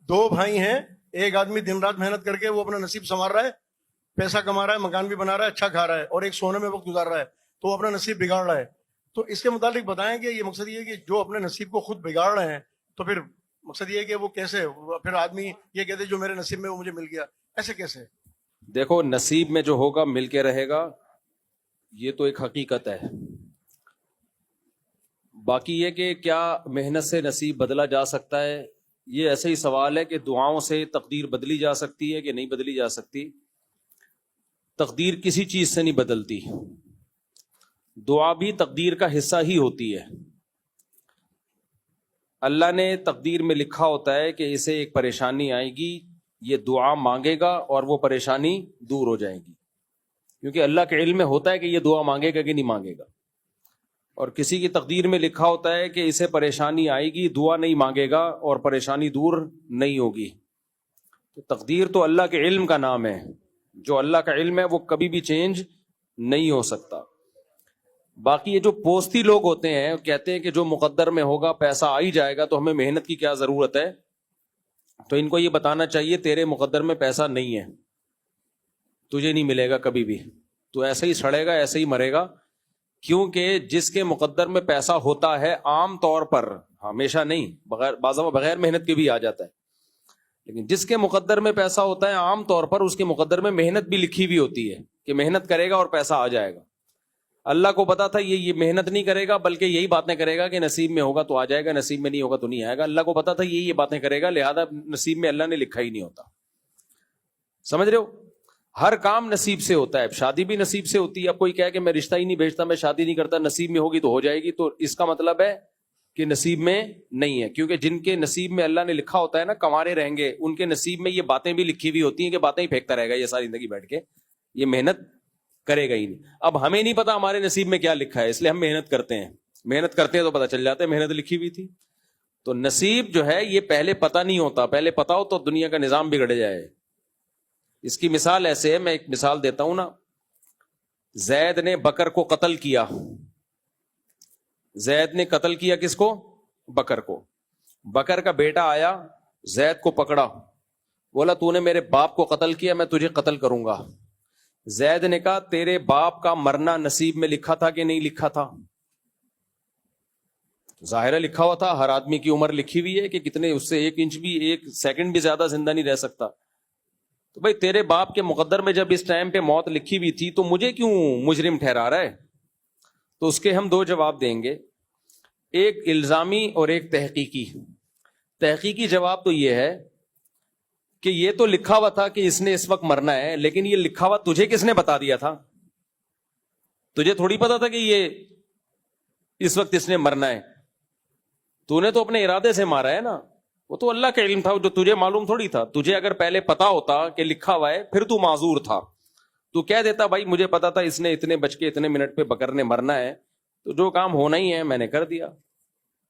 دو بھائی ہیں, ایک آدمی دن رات محنت کر کے وہ اپنا نصیب سنوار رہا ہے, پیسہ کما رہا ہے, مکان بھی بنا رہا ہے, اچھا کھا رہا ہے, اور ایک سونے میں وقت گزار رہا ہے, تو وہ اپنا نصیب بگاڑ رہا ہے. تو اس کے متعلق بتائیں کہ یہ مقصد یہ ہے کہ جو اپنے نصیب کو خود بگاڑ رہے ہیں, تو پھر مقصد یہ ہے کہ وہ کیسے, پھر آدمی یہ کہتے جو میرے نصیب میں وہ مجھے مل گیا, ایسے کیسے؟ دیکھو نصیب میں جو ہوگا مل کے رہے گا, یہ تو ایک حقیقت ہے. باقی یہ کہ کیا محنت سے نصیب بدلا جا سکتا ہے, یہ ایسا ہی سوال ہے کہ دعاؤں سے تقدیر بدلی جا سکتی ہے کہ نہیں بدلی جا سکتی. تقدیر کسی چیز سے نہیں بدلتی, دعا بھی تقدیر کا حصہ ہی ہوتی ہے. اللہ نے تقدیر میں لکھا ہوتا ہے کہ اسے ایک پریشانی آئے گی, یہ دعا مانگے گا اور وہ پریشانی دور ہو جائے گی, کیونکہ اللہ کے علم میں ہوتا ہے کہ یہ دعا مانگے گا کہ نہیں مانگے گا. اور کسی کی تقدیر میں لکھا ہوتا ہے کہ اسے پریشانی آئے گی, دعا نہیں مانگے گا اور پریشانی دور نہیں ہوگی. تو تقدیر تو اللہ کے علم کا نام ہے, جو اللہ کا علم ہے وہ کبھی بھی چینج نہیں ہو سکتا. باقی یہ جو پوستی لوگ ہوتے ہیں کہتے ہیں کہ جو مقدر میں ہوگا پیسہ آ ہی جائے گا, تو ہمیں محنت کی کیا ضرورت ہے. تو ان کو یہ بتانا چاہیے تیرے مقدر میں پیسہ نہیں ہے, تجھے نہیں ملے گا کبھی بھی, تو ایسے ہی سڑے گا ایسے ہی مرے گا. کیونکہ جس کے مقدر میں پیسہ ہوتا ہے عام طور پر, ہمیشہ نہیں, بغیر محنت کے بھی آ جاتا ہے, لیکن جس کے مقدر میں پیسہ ہوتا ہے عام طور پر اس کے مقدر میں محنت بھی لکھی ہوئی ہوتی ہے کہ محنت کرے گا اور پیسہ آ جائے گا. اللہ کو پتا تھا یہ محنت نہیں کرے گا بلکہ یہی باتیں کرے گا کہ نصیب میں ہوگا تو آ جائے گا, نصیب میں نہیں ہوگا تو نہیں آئے گا. اللہ کو پتا تھا یہ باتیں کرے گا, لہذا نصیب میں اللہ نے لکھا ہی نہیں ہوتا. سمجھ رہے ہو, ہر کام نصیب سے ہوتا ہے. شادی بھی نصیب سے ہوتی ہے. اب کوئی کہے کہ میں رشتہ ہی نہیں بھیجتا, میں شادی نہیں کرتا, نصیب میں ہوگی تو ہو جائے گی, تو اس کا مطلب ہے کہ نصیب میں نہیں ہے. کیونکہ جن کے نصیب میں اللہ نے لکھا ہوتا ہے نا کمارے رہیں گے, ان کے نصیب میں یہ باتیں بھی لکھی ہوئی ہوتی ہیں کہ باتیں ہی پھینکتا رہے گا یہ ساری زندگی بیٹھ کے, یہ محنت کرے گا ہی نہیں. اب ہمیں نہیں پتا ہمارے نصیب میں کیا لکھا ہے, اس لیے ہم محنت کرتے ہیں. محنت کرتے ہیں تو پتا چل جاتا ہے محنت لکھی ہوئی تھی. تو نصیب جو ہے یہ پہلے پتا نہیں ہوتا, پہلے پتا ہو تو دنیا کا نظام بگڑ جائے. اس کی مثال ایسے ہے, میں ایک مثال دیتا ہوں نا. زید نے بکر کو قتل کیا. زید نے قتل کیا کس کو؟ بکر کو. بکر کا بیٹا آیا, زید کو پکڑا, بولا تو نے میرے باپ کو قتل کیا, میں تجھے قتل کروں گا. زید نے کہا تیرے باپ کا مرنا نصیب میں لکھا تھا کہ نہیں لکھا تھا؟ ظاہر لکھا ہوا تھا, ہر آدمی کی عمر لکھی ہوئی ہے کہ کتنے, اس سے 1 انچ بھی 1 سیکنڈ بھی زیادہ زندہ نہیں رہ سکتا. تو بھائی تیرے باپ کے مقدر میں جب اس ٹائم پہ موت لکھی ہوئی تھی تو مجھے کیوں مجرم ٹھہرا رہا ہے؟ تو اس کے ہم 2 جواب دیں گے, ایک الزامی اور ایک تحقیقی. تحقیقی جواب تو یہ ہے کہ یہ تو لکھا ہوا تھا کہ اس نے اس وقت مرنا ہے, لیکن یہ لکھا ہوا تجھے کس نے بتا دیا تھا؟ تجھے تھوڑی پتا تھا کہ یہ اس وقت اس نے مرنا ہے, تو نے تو اپنے ارادے سے مارا ہے نا, وہ تو اللہ کا علم تھا جو تجھے معلوم تھوڑی تھا. تجھے اگر پہلے پتا ہوتا کہ لکھا ہوا ہے پھر تو معذور تھا, تو کہہ دیتا بھائی مجھے پتا تھا اس نے اتنے بج کے اتنے منٹ پہ بکر نے مرنا ہے, تو جو کام ہونا ہی ہے میں نے کر دیا.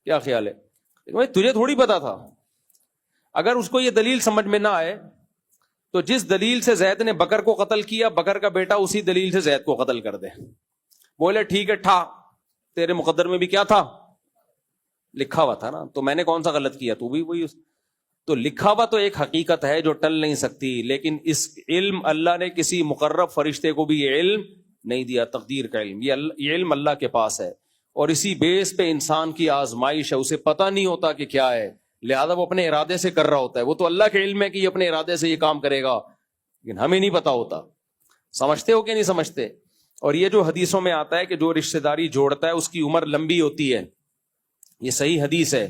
کیا خیال ہے؟ لیکن بھائی تجھے تھوڑی پتا تھا. اگر اس کو یہ دلیل سمجھ میں نہ آئے تو جس دلیل سے زید نے بکر کو قتل کیا, بکر کا بیٹا اسی دلیل سے زید کو قتل کر دے. بولے ٹھیک ہے ٹھا, تیرے مقدر میں بھی کیا تھا؟ لکھا ہوا تھا نا, تو میں نے کون سا غلط کیا, تو بھی وہی. تو لکھا ہوا تو ایک حقیقت ہے جو ٹل نہیں سکتی, لیکن اس علم اللہ نے کسی مقرب فرشتے کو بھی یہ علم نہیں دیا, تقدیر کا علم. یہ علم اللہ کے پاس ہے, اور اسی بیس پہ انسان کی آزمائش ہے. اسے پتہ نہیں ہوتا کہ کیا ہے, لہذا وہ اپنے ارادے سے کر رہا ہوتا ہے. وہ تو اللہ کے علم ہے کہ یہ اپنے ارادے سے یہ کام کرے گا, لیکن ہمیں نہیں پتا ہوتا. سمجھتے ہو کہ نہیں سمجھتے؟ اور یہ جو حدیثوں میں آتا ہے کہ جو رشتہ داری جوڑتا ہے اس کی عمر لمبی ہوتی ہے, یہ صحیح حدیث ہے.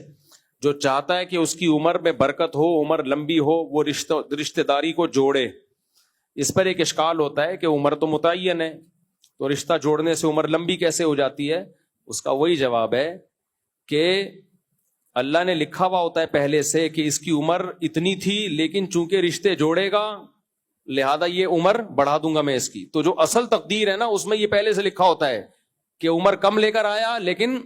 جو چاہتا ہے کہ اس کی عمر میں برکت ہو, عمر لمبی ہو, وہ رشتہ داری کو جوڑے. اس پر ایک اشکال ہوتا ہے کہ عمر تو متعین ہے, تو رشتہ جوڑنے سے عمر لمبی کیسے ہو جاتی ہے؟ اس کا وہی جواب ہے کہ اللہ نے لکھا ہوا ہوتا ہے پہلے سے کہ اس کی عمر اتنی تھی, لیکن چونکہ رشتے جوڑے گا لہذا یہ عمر بڑھا دوں گا میں اس کی. تو جو اصل تقدیر ہے نا اس میں یہ پہلے سے لکھا ہوتا ہے کہ عمر کم لے کر آیا, لیکن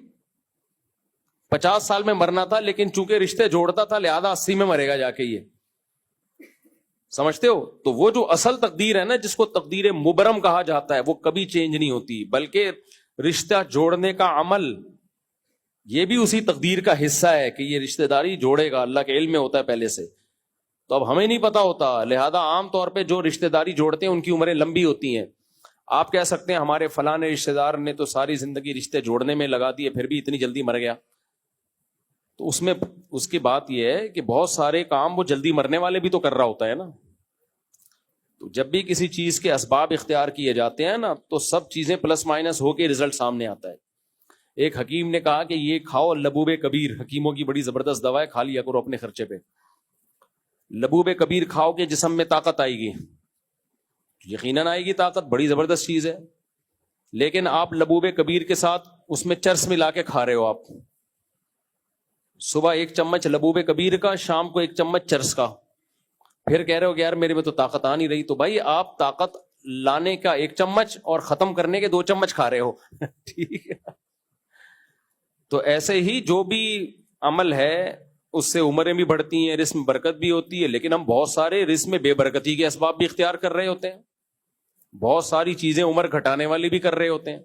50 سال میں مرنا تھا, لیکن چونکہ رشتے جوڑتا تھا لہذا 80 میں مرے گا جا کے. یہ سمجھتے ہو؟ تو وہ جو اصل تقدیر ہے نا جس کو تقدیر مبرم کہا جاتا ہے, وہ کبھی چینج نہیں ہوتی, بلکہ رشتہ جوڑنے کا عمل یہ بھی اسی تقدیر کا حصہ ہے کہ یہ رشتہ داری جوڑے گا. اللہ کے علم میں ہوتا ہے پہلے سے. تو اب ہمیں نہیں پتا ہوتا, لہذا عام طور پہ جو رشتہ داری جوڑتے ہیں ان کی عمریں لمبی ہوتی ہیں. آپ کہہ سکتے ہیں ہمارے فلاں رشتہ دار نے تو ساری زندگی رشتے جوڑنے میں لگا دیے پھر بھی اتنی جلدی مر گیا. تو اس میں اس کی بات یہ ہے کہ بہت سارے کام وہ جلدی مرنے والے بھی تو کر رہا ہوتا ہے نا. تو جب بھی کسی چیز کے اسباب اختیار کیے جاتے ہیں نا تو سب چیزیں پلس مائنس ہو کے رزلٹ سامنے آتا ہے. ایک حکیم نے کہا کہ یہ کھاؤ لبوب کبیر, حکیموں کی بڑی زبردست دوا ہے, کھا لیا کرو اپنے خرچے پہ. لبوب کبیر کھاؤ کہ جسم میں طاقت آئے گی, یقیناً آئے گی طاقت, بڑی زبردست چیز ہے. لیکن آپ لبوب کبیر کے ساتھ اس میں چرس ملا کے کھا رہے ہو. آپ صبح 1 چمچ لبوب کبیر کا, شام کو 1 چمچ چرس کا, پھر کہہ رہے ہو کہ یار میرے میں تو طاقت آ نہیں رہی. تو بھائی آپ طاقت لانے کا 1 چمچ اور ختم کرنے کے 2 چمچ کھا رہے ہو. ٹھیک ہے. تو ایسے ہی جو بھی عمل ہے اس سے عمریں بھی بڑھتی ہیں, رزق میں برکت بھی ہوتی ہے, لیکن ہم بہت سارے رزق میں بے برکتی کے اسباب بھی اختیار کر رہے ہوتے ہیں, بہت ساری چیزیں عمر گھٹانے والی بھی کر رہے ہوتے ہیں.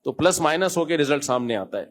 تو پلس مائنس ہو کے رزلٹ سامنے آتا ہے.